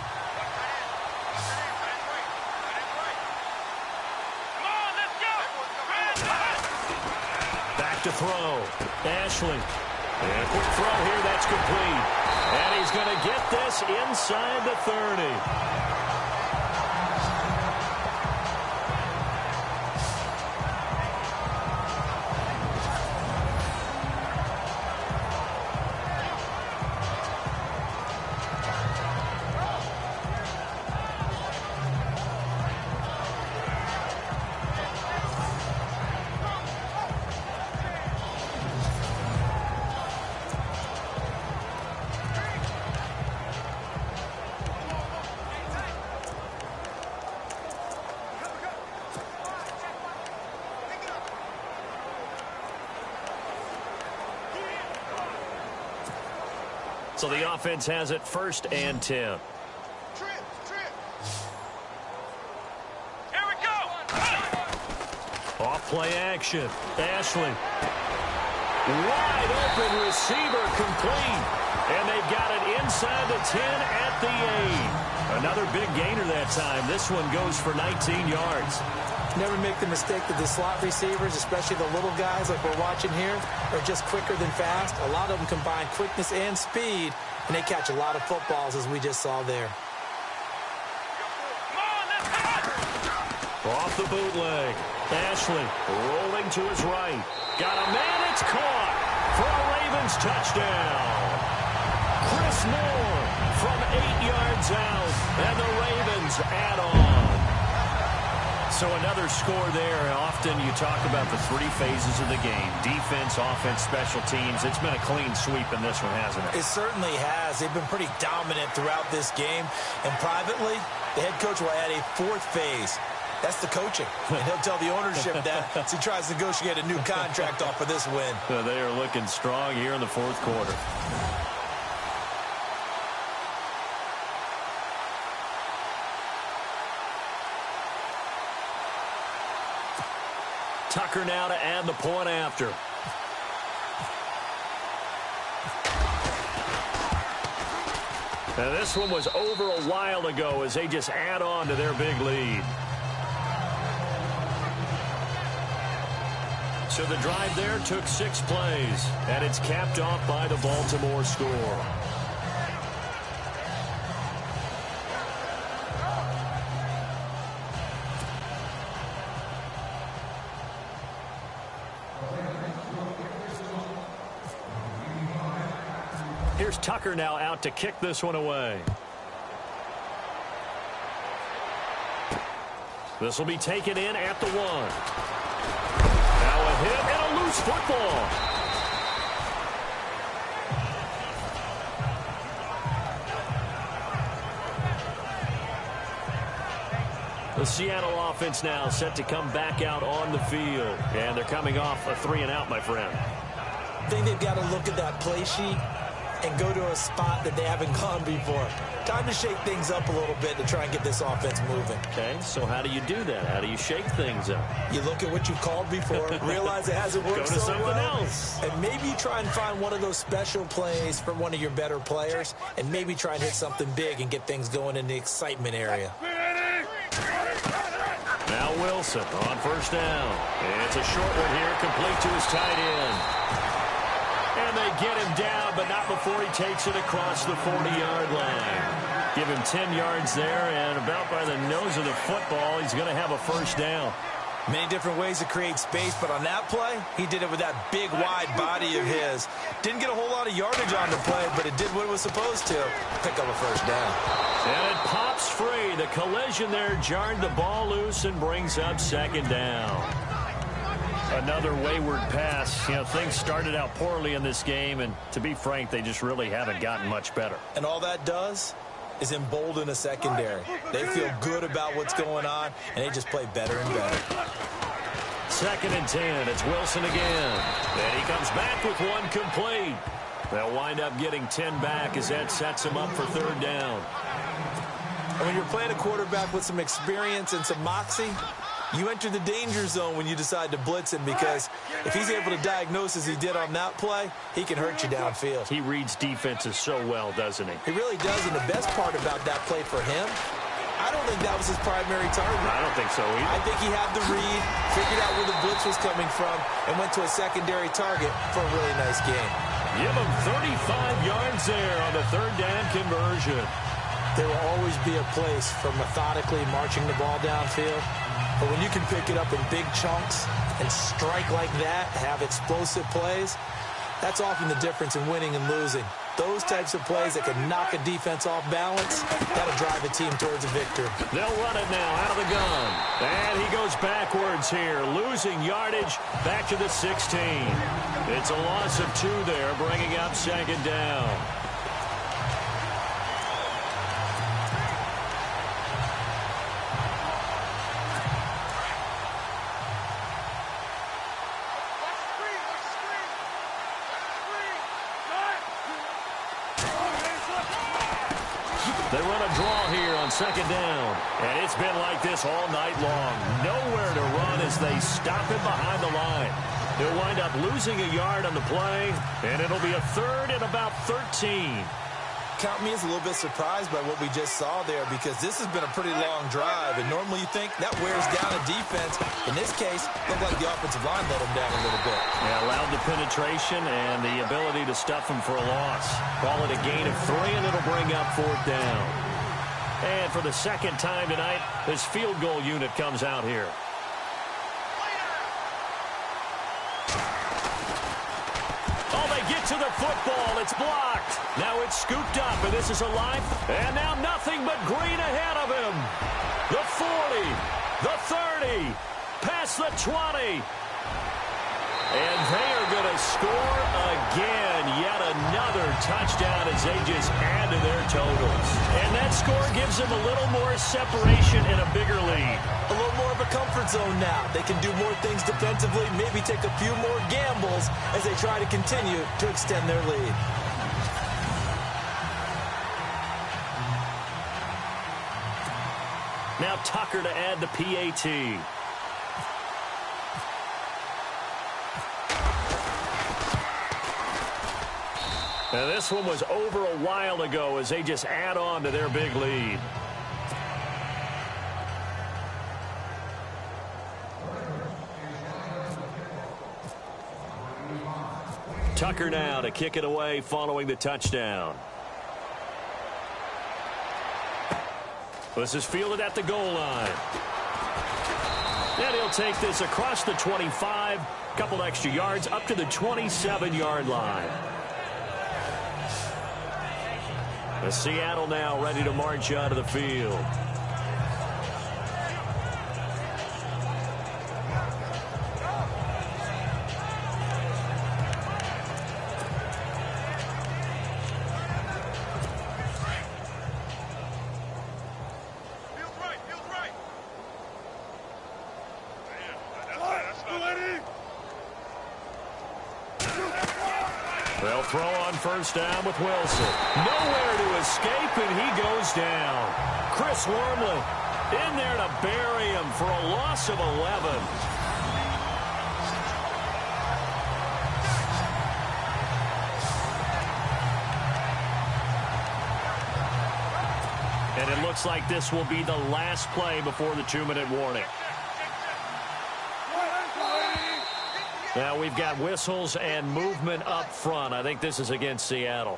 Back to throw. Ashley. And a quick throw here, that's complete. And he's going to get this inside the 30. So the offense has it 1st and 10. Here we go. Off play action. Ashley. Wide open receiver complete. And they've got it inside the 10 at the 8. Another big gainer that time. This one goes for 19 yards. Never make the mistake that the slot receivers, especially the little guys like we're watching here, are just quicker than fast. A lot of them combine quickness and speed, and they catch a lot of footballs, as we just saw there. Off the bootleg. Ashley rolling to his right. Got a man. It's caught for a Ravens touchdown. Chris Moore from 8 yards out, and the Ravens add on. So another score there. Often you talk about the three phases of the game: defense, offense, special teams. It's been a clean sweep in this one, hasn't it? It certainly has. They've been pretty dominant throughout this game. And privately, the head coach will add a fourth phase. That's the coaching. And he'll tell the ownership that as he tries to negotiate a new contract off of this win. So they are looking strong here in the fourth quarter. Tucker now to add the point after. Now this one was over a while ago as they just add on to their big lead. So the drive there took 6 plays, and it's capped off by the Baltimore score. Here's Tucker now out to kick this one away. This will be taken in at the 1. Now a hit and a loose football. The Seattle offense now set to come back out on the field. And they're coming off a 3-and-out, my friend. I think they've got to look at that play sheet and go to a spot that they haven't gone before. Time to shake things up a little bit to try and get this offense moving. Okay, so how do you do that? How do you shake things up? You look at what you've called before, realize it hasn't worked Go to so something well, else. and maybe try and find one of those special plays from one of your better players, and maybe try and hit something big and get things going in the excitement area. Now Wilson on first down. It's a short one here, complete to his tight end. And they get him down, but not before he takes it across the 40-yard line. Give him 10 yards there, and about by the nose of the football, he's going to have a first down. Many different ways to create space, but on that play, he did it with that big, wide body of his. Didn't get a whole lot of yardage on the play, but it did what it was supposed to. Pick up a first down. And it pops free. The collision there jarred the ball loose and brings up second down. Another wayward pass. You know, things started out poorly in this game, and to be frank, they just really haven't gotten much better. And all that does is embolden a secondary. They feel good about what's going on, and they just play better and better. 2nd and 10. It's Wilson again. And he comes back with one complete. They'll wind up getting 10 back as that sets him up for 3rd down. And when you're playing a quarterback with some experience and some moxie, you enter the danger zone when you decide to blitz him, because if he's able to diagnose as he did on that play, he can hurt you downfield. He reads defenses so well, doesn't he? He really does, and the best part about that play for him, I don't think that was his primary target. I don't think so either. I think he had the read, figured out where the blitz was coming from, and went to a secondary target for a really nice game. Give him 35 yards there on the 3rd down conversion. There will always be a place for methodically marching the ball downfield. But when you can pick it up in big chunks and strike like that, have explosive plays, that's often the difference in winning and losing. Those types of plays that can knock a defense off balance, that'll drive a team towards a victory. They'll run it now out of the gun. And he goes backwards here, losing yardage back to the 16. It's a loss of 2 there, bringing up 2nd down. They run a draw here on 2nd down. And it's been like this all night long. Nowhere to run as they stop him behind the line. He'll wind up losing a yard on the play, and it'll be a third and about 13. Count me as a little bit surprised by what we just saw there, because this has been a pretty long drive, and normally you think that wears down a defense. In this case, it looked like the offensive line let him down a little bit. Yeah, allowed the penetration and the ability to stuff him for a loss. Call it a gain of 3, and it'll bring up 4th down. And for the second time tonight, his field goal unit comes out here. Get to the football. It's blocked. Now it's scooped up, and this is alive. And now nothing but green ahead of him. The 40, the 30, past the 20. And they are going to score again. Yet another touchdown as they just add to their totals. And that score gives them a little more separation and a bigger lead. A little more of a comfort zone now. They can do more things defensively, maybe take a few more gambles as they try to continue to extend their lead. Now Tucker to add the PAT. Now this one was over a while ago as they just add on to their big lead. Tucker now to kick it away following the touchdown. This is fielded at the goal line. And he'll take this across the 25, couple extra yards up to the 27-yard line. The Seattle now ready to march out of the field. They'll throw on first down with Wilson. Nowhere to escape, and he goes down. Chris Wormley in there to bury him for a loss of 11. And it looks like this will be the last play before the 2-minute warning. Now we've got whistles and movement up front. I think this is against Seattle.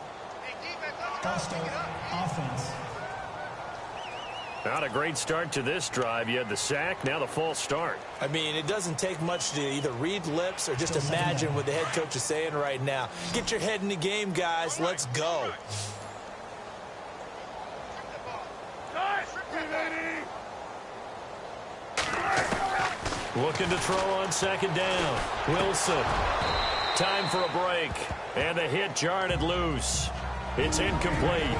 False start, offense. Not a great start to this drive. You had the sack, now the false start. I mean, it doesn't take much to either read lips or just imagine what the head coach is saying right now. Get your head in the game, guys. Let's go. Looking to throw on second down. Wilson. Time for a break. And the hit jarred it loose. It's incomplete.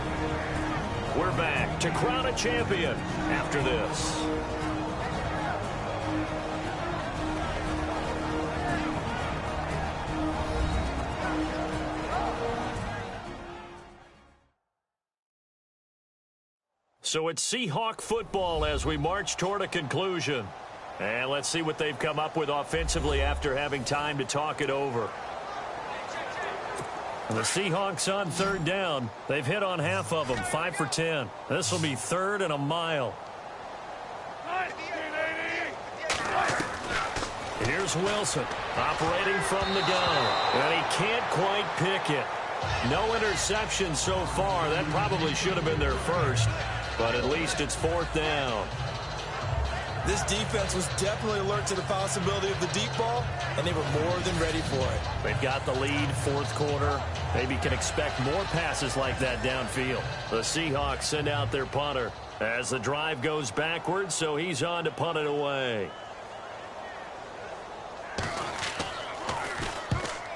We're back to crown a champion after this. So it's Seahawk football as we march toward a conclusion. And let's see what they've come up with offensively after having time to talk it over. And the Seahawks on third down. They've hit on half of them, 5 for 10. This will be 3rd and a mile. Here's Wilson operating from the gun. And he can't quite pick it. No interception so far. That probably should have been their first. But at least it's 4th down. This defense was definitely alert to the possibility of the deep ball, and they were more than ready for it. They've got the lead, 4th quarter. Maybe can expect more passes like that downfield. The Seahawks send out their punter as the drive goes backwards, so he's on to punt it away.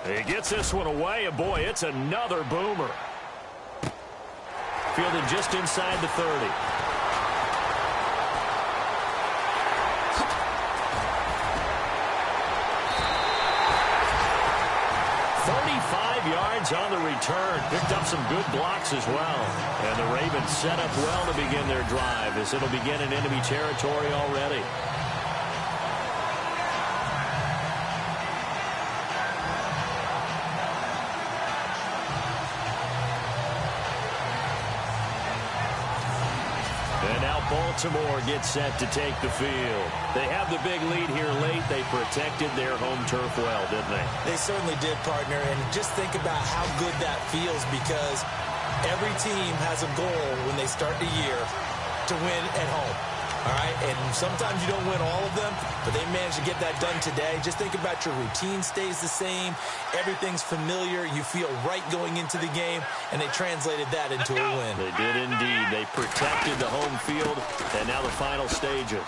He gets this one away, and boy, it's another boomer. Fielded just inside the 30. 35 yards on the return. Picked up some good blocks as well. And the Ravens set up well to begin their drive as it'll begin in enemy territory already. Baltimore gets set to take the field. They have the big lead here late. They protected their home turf well, didn't they? They certainly did, partner. And just think about how good that feels, because every team has a goal when they start the year to win at home. All right, and sometimes you don't win all of them, but they managed to get that done today. Just think about your routine stays the same. Everything's familiar. You feel right going into the game, and they translated that into a win. They did indeed. They protected the home field, and now the final stages.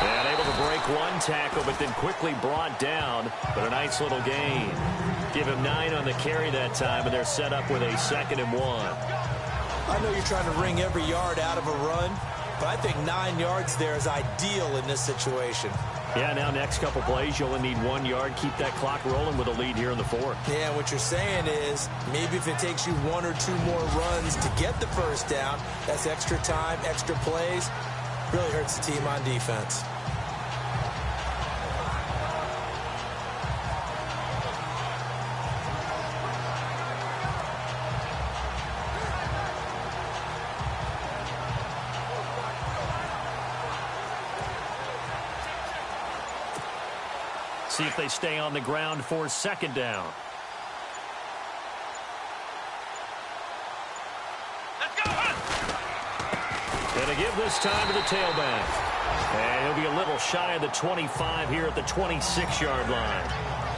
And able to break one tackle, but then quickly brought down, but a nice little gain. Give him 9 on the carry that time, and they're set up with a 2nd and 1. I know you're trying to wring every yard out of a run, but I think 9 yards there is ideal in this situation. Yeah, now next couple plays, you only need 1 yard. Keep that clock rolling with a lead here in the 4th. Yeah, what you're saying is maybe if it takes you 1 or 2 more runs to get the first down, that's extra time, extra plays. Really hurts the team on defense. See if they stay on the ground for 2nd down. Let's go! And to give this time to the tailback. And he'll be a little shy of the 25 here at the 26-yard line.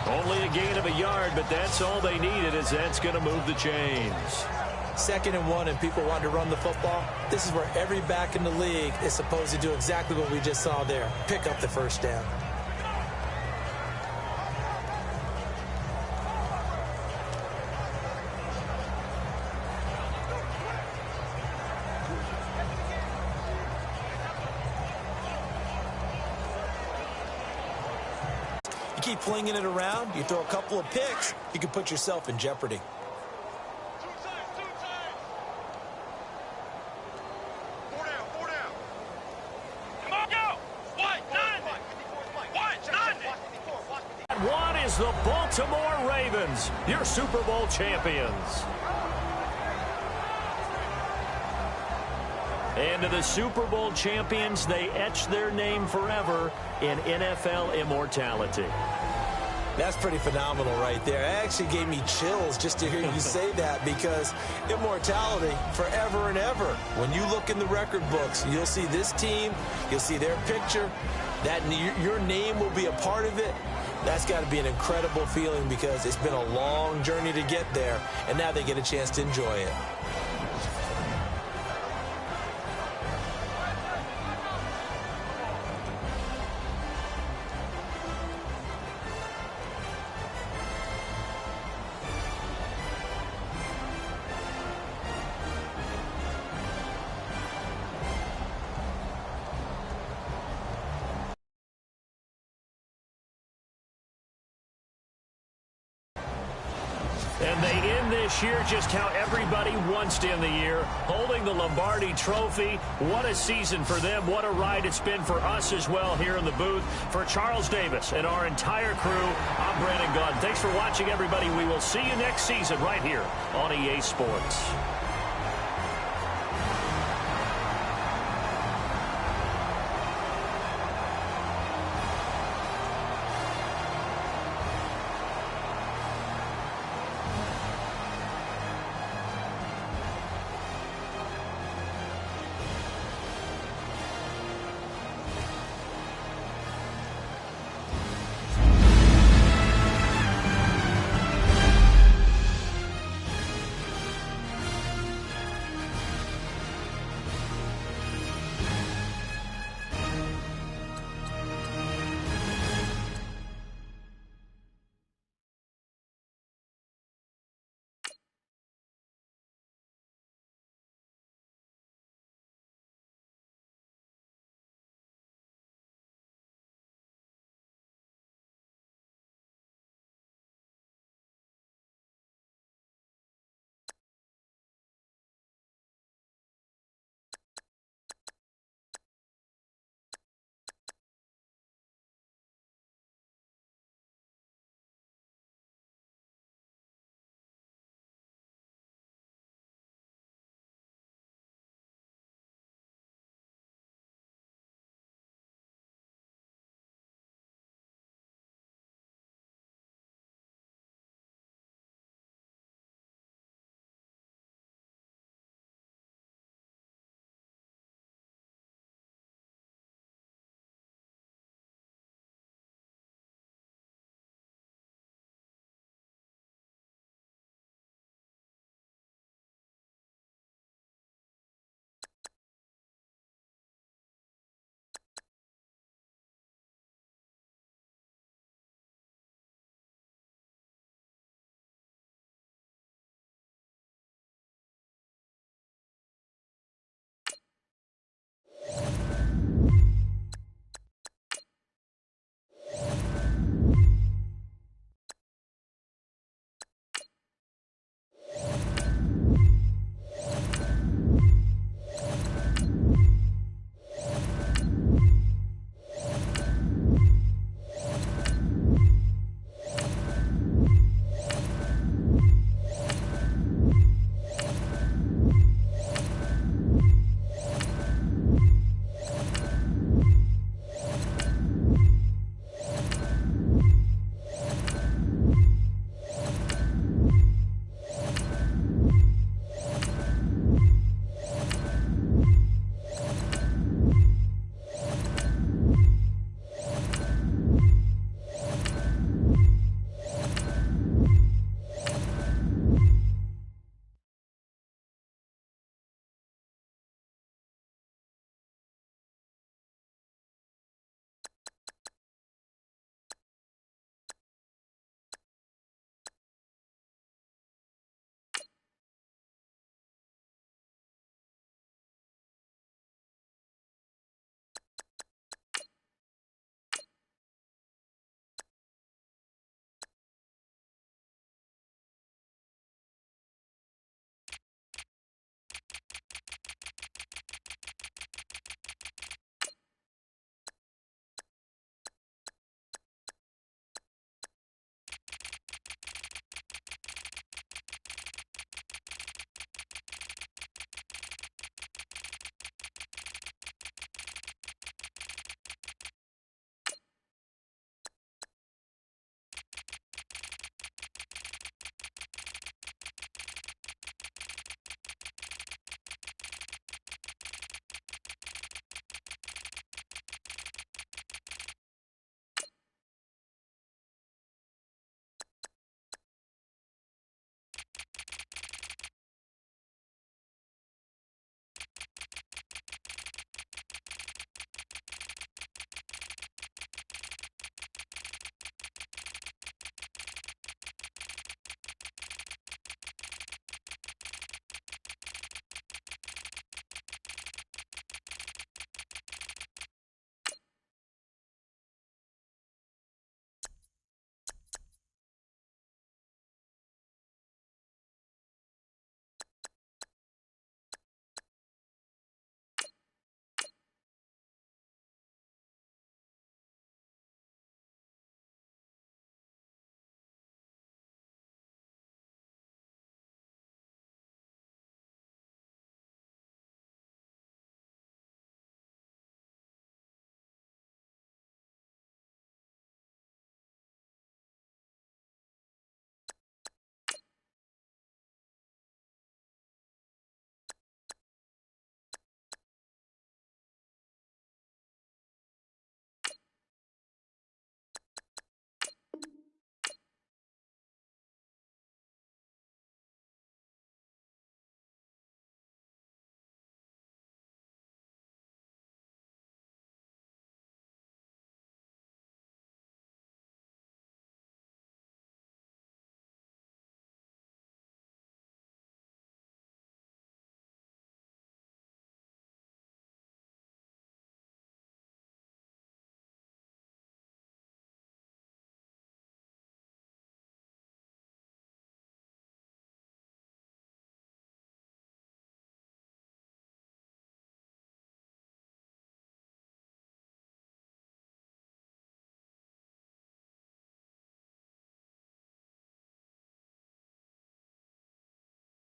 Only a gain of a yard, but that's all they needed, as that's going to move the chains. 2nd and 1, and people want to run the football. This is where every back in the league is supposed to do exactly what we just saw there. Pick up the first down. Keep flinging it around, you throw a couple of picks, you can put yourself in jeopardy. Two times. 4 down, 4 down. Come on, go! What? None! One is the Baltimore Ravens, your Super Bowl champions. And to the Super Bowl champions, they etch their name forever in NFL immortality. That's pretty phenomenal right there. It actually gave me chills just to hear you say that, because immortality forever and ever. When you look in the record books, you'll see this team, you'll see their picture, that your name will be a part of it. That's got to be an incredible feeling, because it's been a long journey to get there, and now they get a chance to enjoy it. And they end this year just how everybody wants to end the year, holding the Lombardi Trophy. What a season for them. What a ride it's been for us as well here in the booth. For Charles Davis and our entire crew, I'm Brandon Gunn. Thanks for watching, everybody. We will see you next season right here on EA Sports.